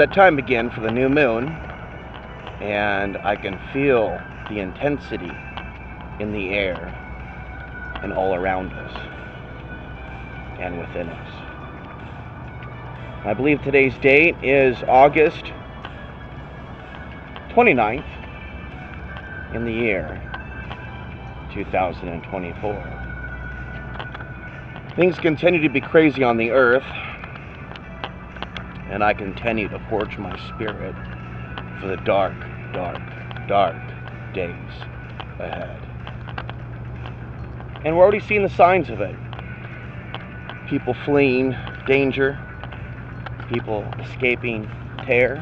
that time again for the new moon, and I can feel the intensity in the air and all around us and within us. I believe today's date is August 29th in the year 2024. Things continue to be crazy on the earth, and I continue to forge my spirit for the dark, dark, dark days ahead. And we're already seeing the signs of it. People fleeing danger, people escaping terror,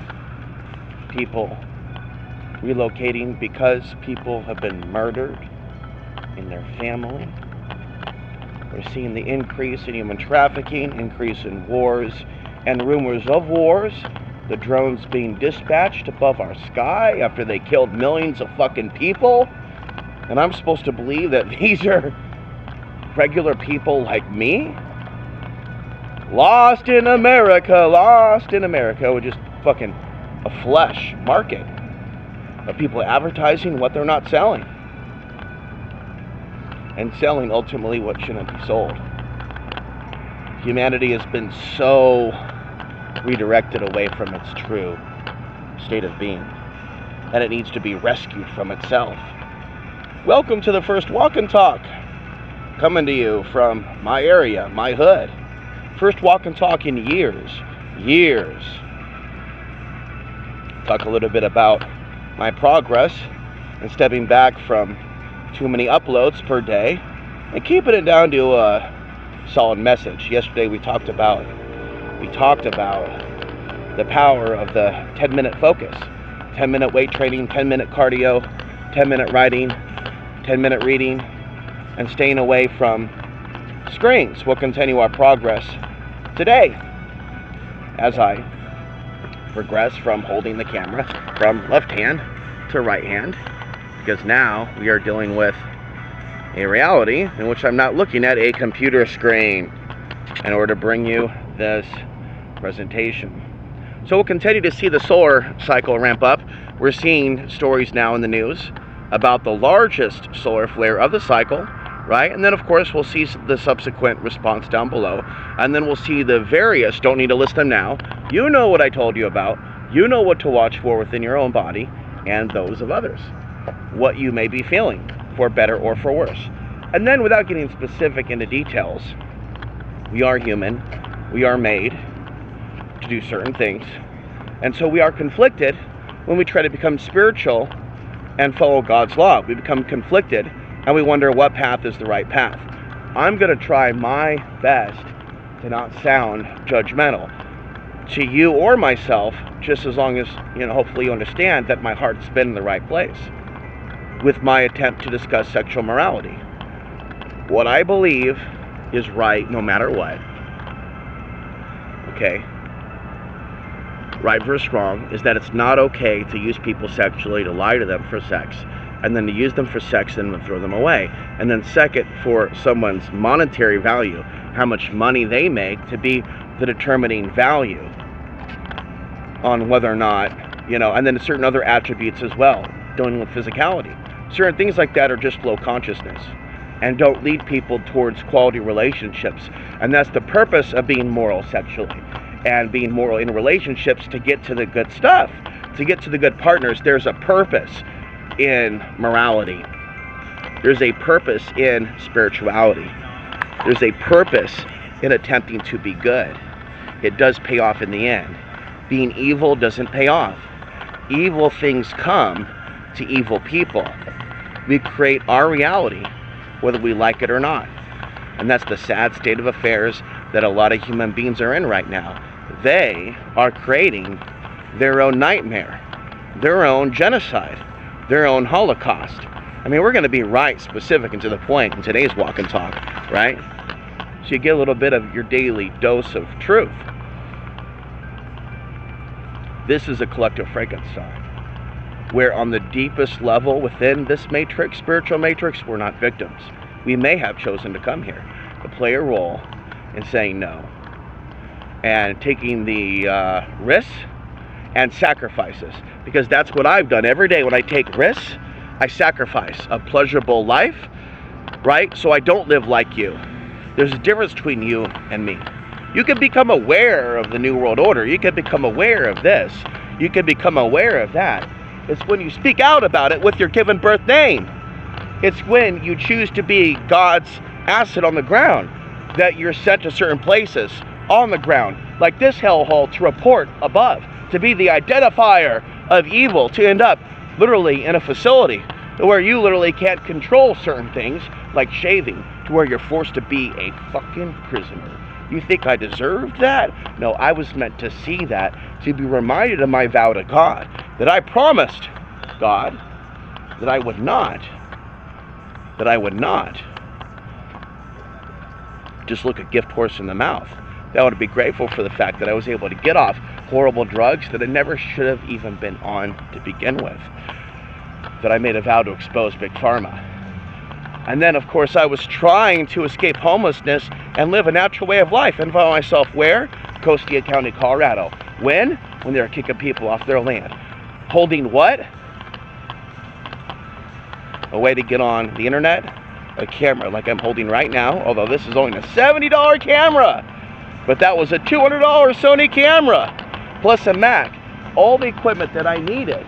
people relocating because people have been murdered in their family. We're seeing the increase in human trafficking, increase in wars, and rumors of wars, the drones being dispatched above our sky after they killed millions of fucking people. And I'm supposed to believe that these are regular people like me? Lost in America, with just fucking a flesh market of people advertising what they're not selling. And selling ultimately what shouldn't be sold. Humanity has been so redirected away from its true state of being, and it needs to be rescued from itself. Welcome to the first Walk and Talk, coming to you from my area, my hood. First Walk and Talk in years. Talk a little bit about my progress and stepping back from too many uploads per day and keeping it down to a solid message. Yesterday we talked about the power of the 10-minute focus. 10-minute weight training, 10-minute cardio, 10-minute writing, 10-minute reading, and staying away from screens. We'll continue our progress today as I progress from holding the camera from left hand to right hand, because now we are dealing with a reality in which I'm not looking at a computer screen in order to bring you this presentation. So we'll continue to see the solar cycle ramp up. We're seeing stories now in the news about the largest solar flare of the cycle, right? And then of course we'll see the subsequent response down below, and then we'll see the various, don't need to list them now, you know what I told you about, you know what to watch for within your own body and those of others, what you may be feeling, for better or for worse. And then without getting specific into details, we are human, we are made to do certain things, and so we are conflicted when we try to become spiritual and follow God's law. We become conflicted and we wonder what path is the right path. I'm going to try my best to not sound judgmental to you or myself, just as long as, hopefully you understand that my heart's been in the right place with my attempt to discuss sexual morality. What I believe is right no matter what, okay, right versus wrong, is that it's not okay to use people sexually, to lie to them for sex, and then to use them for sex and then throw them away. And then second, for someone's monetary value, how much money they make, to be the determining value on whether or not, and then certain other attributes as well, dealing with physicality. Certain things like that are just low consciousness and don't lead people towards quality relationships. And that's the purpose of being moral sexually and being moral in relationships, to get to the good stuff, to get to the good partners. There's a purpose in morality. There's a purpose in spirituality. There's a purpose in attempting to be good. It does pay off in the end. Being evil doesn't pay off. Evil things come to evil people. We create our reality, whether we like it or not. And that's the sad state of affairs that a lot of human beings are in right now. They are creating their own nightmare, their own genocide, their own Holocaust. I mean, we're going to be right specific and to the point in today's Walk and Talk, right? So you get a little bit of your daily dose of truth. This is a collective Frankenstein, where on the deepest level within this matrix, spiritual matrix, we're not victims. We may have chosen to come here to play a role in saying no and taking the risks and sacrifices, because that's what I've done every day. When I take risks, I sacrifice a pleasurable life, right? So I don't live like you. There's a difference between you and me. You can become aware of the New World Order. You can become aware of this. You can become aware of that. It's when you speak out about it with your given birth name. It's when you choose to be God's asset on the ground that you're sent to certain places on the ground, like this hellhole, to report above, to be the identifier of evil, to end up literally in a facility where you literally can't control certain things, like shaving, to where you're forced to be a fucking prisoner. You think I deserved that? No, I was meant to see that, to be reminded of my vow to God, that I promised God that I would not just look a gift horse in the mouth. That I would be grateful for the fact that I was able to get off horrible drugs that I never should have even been on to begin with. That I made a vow to expose Big Pharma. And then, of course, I was trying to escape homelessness and live a natural way of life, and found myself where? Costilla County, Colorado. When? When they were kicking people off their land. Holding what? A way to get on the internet? A camera like I'm holding right now, although this is only a $70 camera. But that was a $200 Sony camera, plus a Mac. All the equipment that I needed.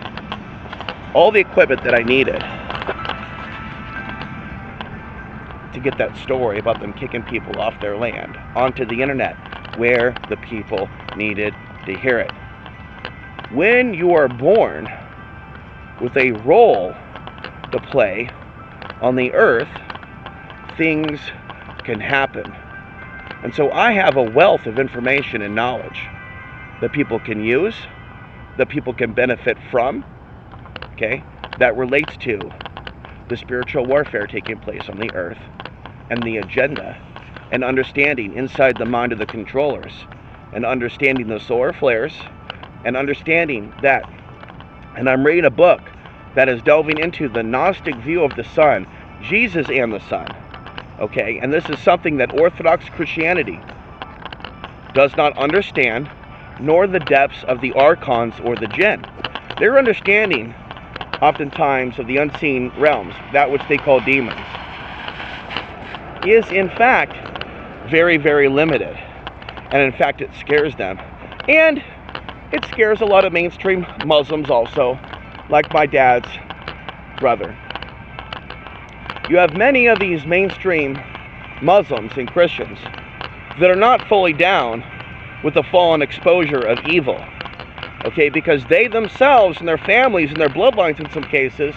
To get that story about them kicking people off their land onto the internet, where the people needed to hear it. When you are born with a role to play on the earth, things can happen. And so I have a wealth of information and knowledge that people can use, that people can benefit from, okay, that relates to the spiritual warfare taking place on the earth, and the agenda, and understanding inside the mind of the controllers, and understanding the solar flares, and understanding that. And I'm reading a book that is delving into the Gnostic view of the sun, Jesus and the sun, okay? And this is something that Orthodox Christianity does not understand, nor the depths of the archons or the jinn. Their understanding, oftentimes, of the unseen realms, that which they call demons, is in fact very, very limited. And in fact, it scares them. And it scares a lot of mainstream Muslims also, like my dad's brother. You have many of these mainstream Muslims and Christians that are not fully down with the fallen exposure of evil, okay, because they themselves and their families and their bloodlines in some cases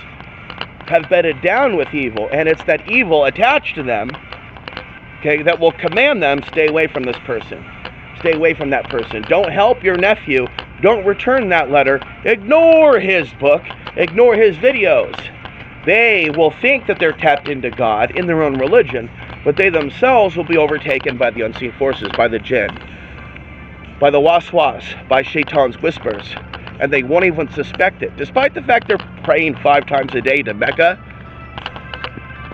have bedded down with evil, and it's that evil attached to them, okay, that will command them, stay away from this person, stay away from that person, don't help your nephew, don't return that letter, ignore his book, ignore his videos. They will think that they're tapped into God in their own religion, but they themselves will be overtaken by the unseen forces, by the jinn, by the waswas, by Shaitan's whispers, and they won't even suspect it, despite the fact they're praying 5 times a day to Mecca.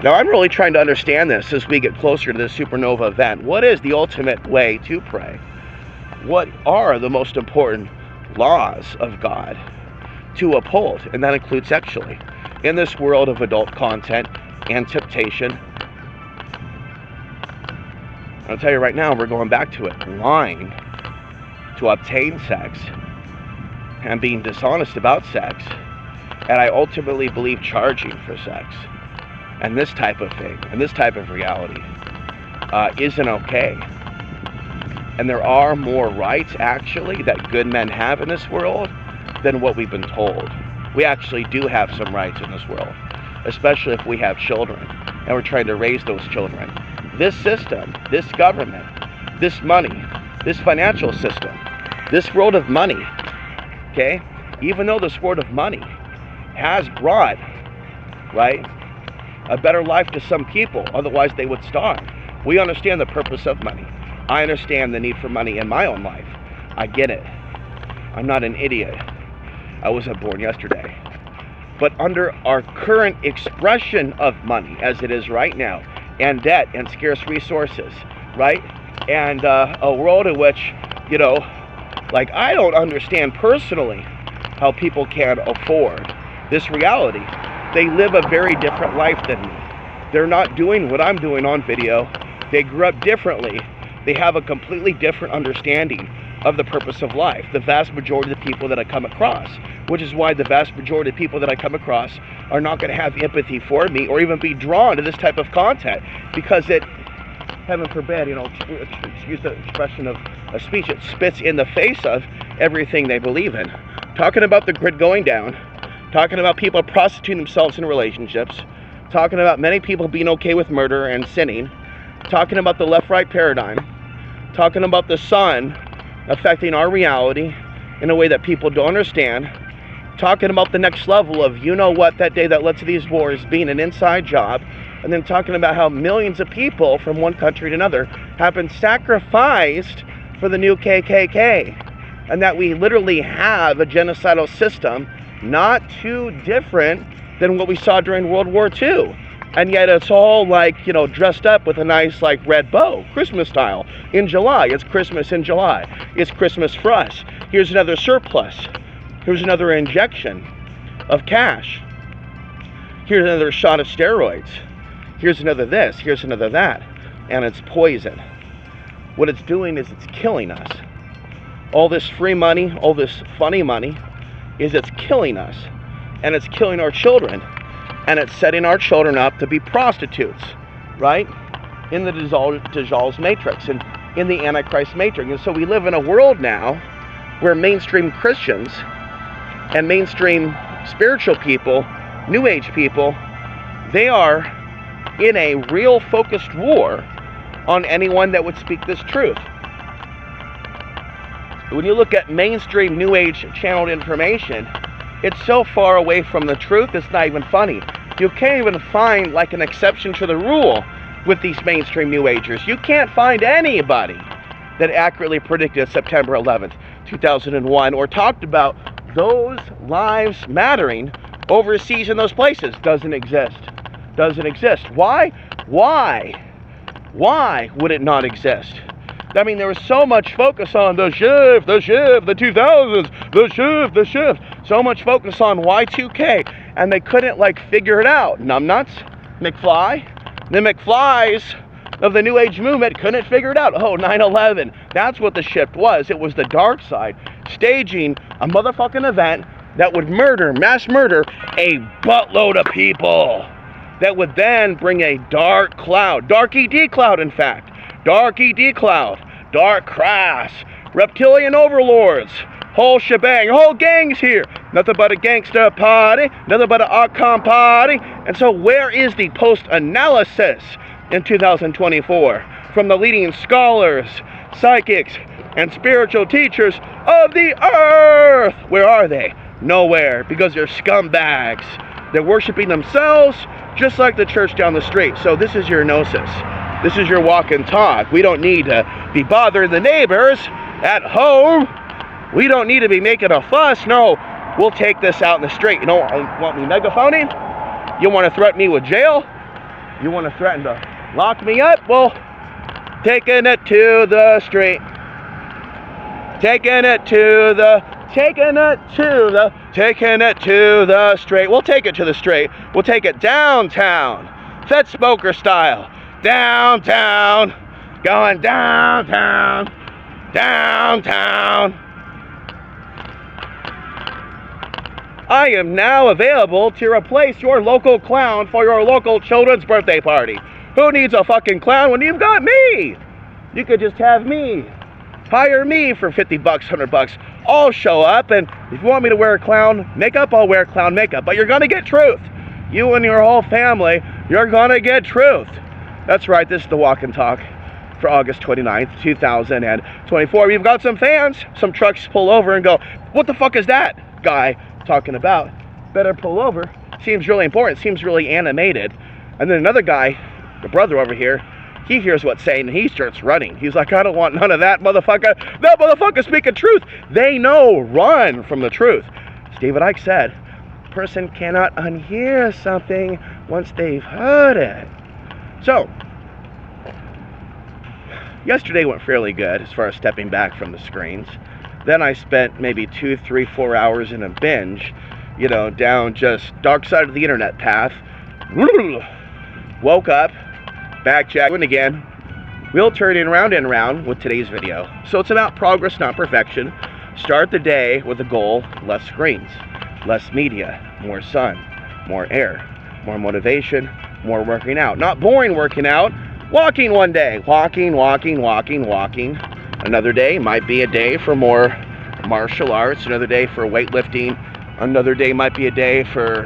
Now, I'm really trying to understand this as we get closer to this supernova event. What is the ultimate way to pray? What are the most important laws of God to uphold? And that includes sexually. In this world of adult content and temptation, I'll tell you right now, we're going back to it. Lying to obtain sex and being dishonest about sex. And I ultimately believe charging for sex and this type of thing and this type of reality isn't okay. And there are more rights actually that good men have in this world than what we've been told. We actually do have some rights in this world, especially if we have children and we're trying to raise those children. This system, this government, this money, this financial system, this world of money, okay, even though this world of money has brought, right, a better life to some people, otherwise they would starve. We understand the purpose of money. I understand the need for money in my own life. I get it. I'm not an idiot. I wasn't born yesterday. But under our current expression of money, as it is right now, and debt and scarce resources, right? And a world in which, you know, Like, I don't understand personally how people can afford this reality. They live a very different life than me. They're not doing what I'm doing on video. They grew up differently. They have a completely different understanding of the purpose of life. The vast majority of the people that I come across, which is why the vast majority of people that I come across are not going to have empathy for me or even be drawn to this type of content, because it, heaven forbid, excuse the expression of a speech, it spits in the face of everything they believe in. Talking about the grid going down, talking about people prostituting themselves in relationships, talking about many people being okay with murder and sinning, talking about the left-right paradigm, talking about the sun affecting our reality in a way that people don't understand, talking about the next level of that day that led to these wars being an inside job, and then talking about how millions of people from one country to another have been sacrificed for the new KKK, and that we literally have a genocidal system not too different than what we saw during World War II. And yet it's all dressed up with a nice red bow, Christmas style, in July. It's Christmas in July. It's Christmas for us. Here's another surplus. Here's another injection of cash. Here's another shot of steroids. Here's another this. Here's another that. And it's poison. What it's doing is it's killing us. All this free money, all this funny money, it's killing us. And it's killing our children. And it's setting our children up to be prostitutes, right? In the Dejal's matrix and in the Antichrist matrix. And so we live in a world now where mainstream Christians and mainstream spiritual people, New Age people, they are in a real focused war on anyone that would speak this truth. When you look at mainstream New Age channeled information, it's so far away from the truth, it's not even funny. You can't even find an exception to the rule with these mainstream New Agers. You can't find anybody that accurately predicted September 11th, 2001, or talked about those lives mattering overseas in those places. Doesn't exist. Doesn't exist. Why? Why would it not exist? I mean, there was so much focus on the shift, the 2000s, the shift. So much focus on Y2K, and they couldn't figure it out. Numbnuts, McFly, the McFlys of the New Age movement couldn't figure it out. Oh, 9/11, that's what the shift was. It was the dark side staging a motherfucking event that would mass murder a buttload of people. That would then bring a dark cloud, dark ED cloud in fact. Dark ED cloud, dark crass, reptilian overlords, whole shebang, whole gangs here. Nothing but a gangster party, nothing but an outcome party. And so where is the post-analysis in 2024 from the leading scholars, psychics, and spiritual teachers of the earth? Where are they? Nowhere, because they're scumbags. They're worshiping themselves just like the church down the street. So this is your gnosis. This is your walk and talk. We don't need to be bothering the neighbors at home. We don't need to be making a fuss. No, we'll take this out in the street. You don't want me megaphoning? You want to threaten me with jail? You want to threaten to lock me up? Well, taking it to the street. Taking it to the street. We'll take it to the street. We'll take it downtown. Fed smoker style. Downtown, going downtown. I am now available to replace your local clown for your local children's birthday party. Who needs a fucking clown when you've got me? You could just have me. Hire me for $50, $100. I'll show up, and if you want me to wear clown makeup, I'll wear clown makeup. But you're gonna get truth. You and your whole family, you're gonna get truth. That's right, this is the walk and talk for August 29th, 2024. We've got some fans, some trucks pull over and go, what the fuck is that guy talking about? Better pull over. Seems really important, seems really animated. And then another guy, the brother over here, he hears what's saying and he starts running. He's like, I don't want none of that motherfucker. That motherfucker's speaking truth. They know, run from the truth. As David Icke said, a person cannot unhear something once they've heard it. So, yesterday went fairly good as far as stepping back from the screens. Then I spent maybe 2, 3, 4 hours in a binge, you know, down just dark side of the internet path. Woke up, back jacking again, wheel turning round and round with today's video. So it's about progress, not perfection. Start the day with a goal: less screens, less media, more sun, more air, more motivation, more working out. Not boring working out, walking one day. Walking. Another day might be a day for more martial arts. Another day for weightlifting. Another day might be a day for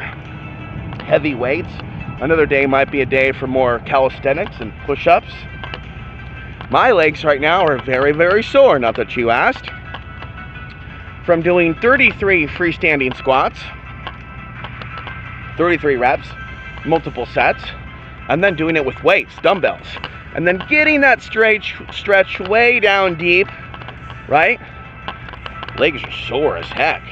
heavy weights. Another day might be a day for more calisthenics and push-ups. My legs right now are very, very sore, not that you asked. From doing 33 freestanding squats, 33 reps, multiple sets, and then doing it with weights, dumbbells, and then getting that stretch way down deep, right? Legs are sore as heck.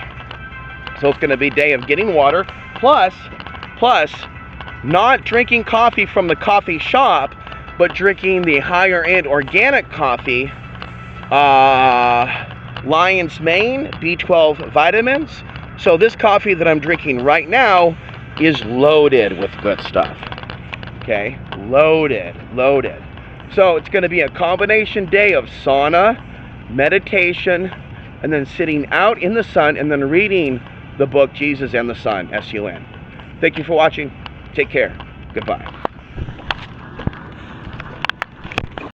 So it's going to be a day of getting water, plus not drinking coffee from the coffee shop, but drinking the higher end organic coffee, Lion's Mane, B12 vitamins. So this coffee that I'm drinking right now is loaded with good stuff. Okay, loaded. So it's going to be a combination day of sauna, meditation, and then sitting out in the sun and then reading the book Jesus and the Sun, S-U-N. Thank you for watching. Take care. Goodbye.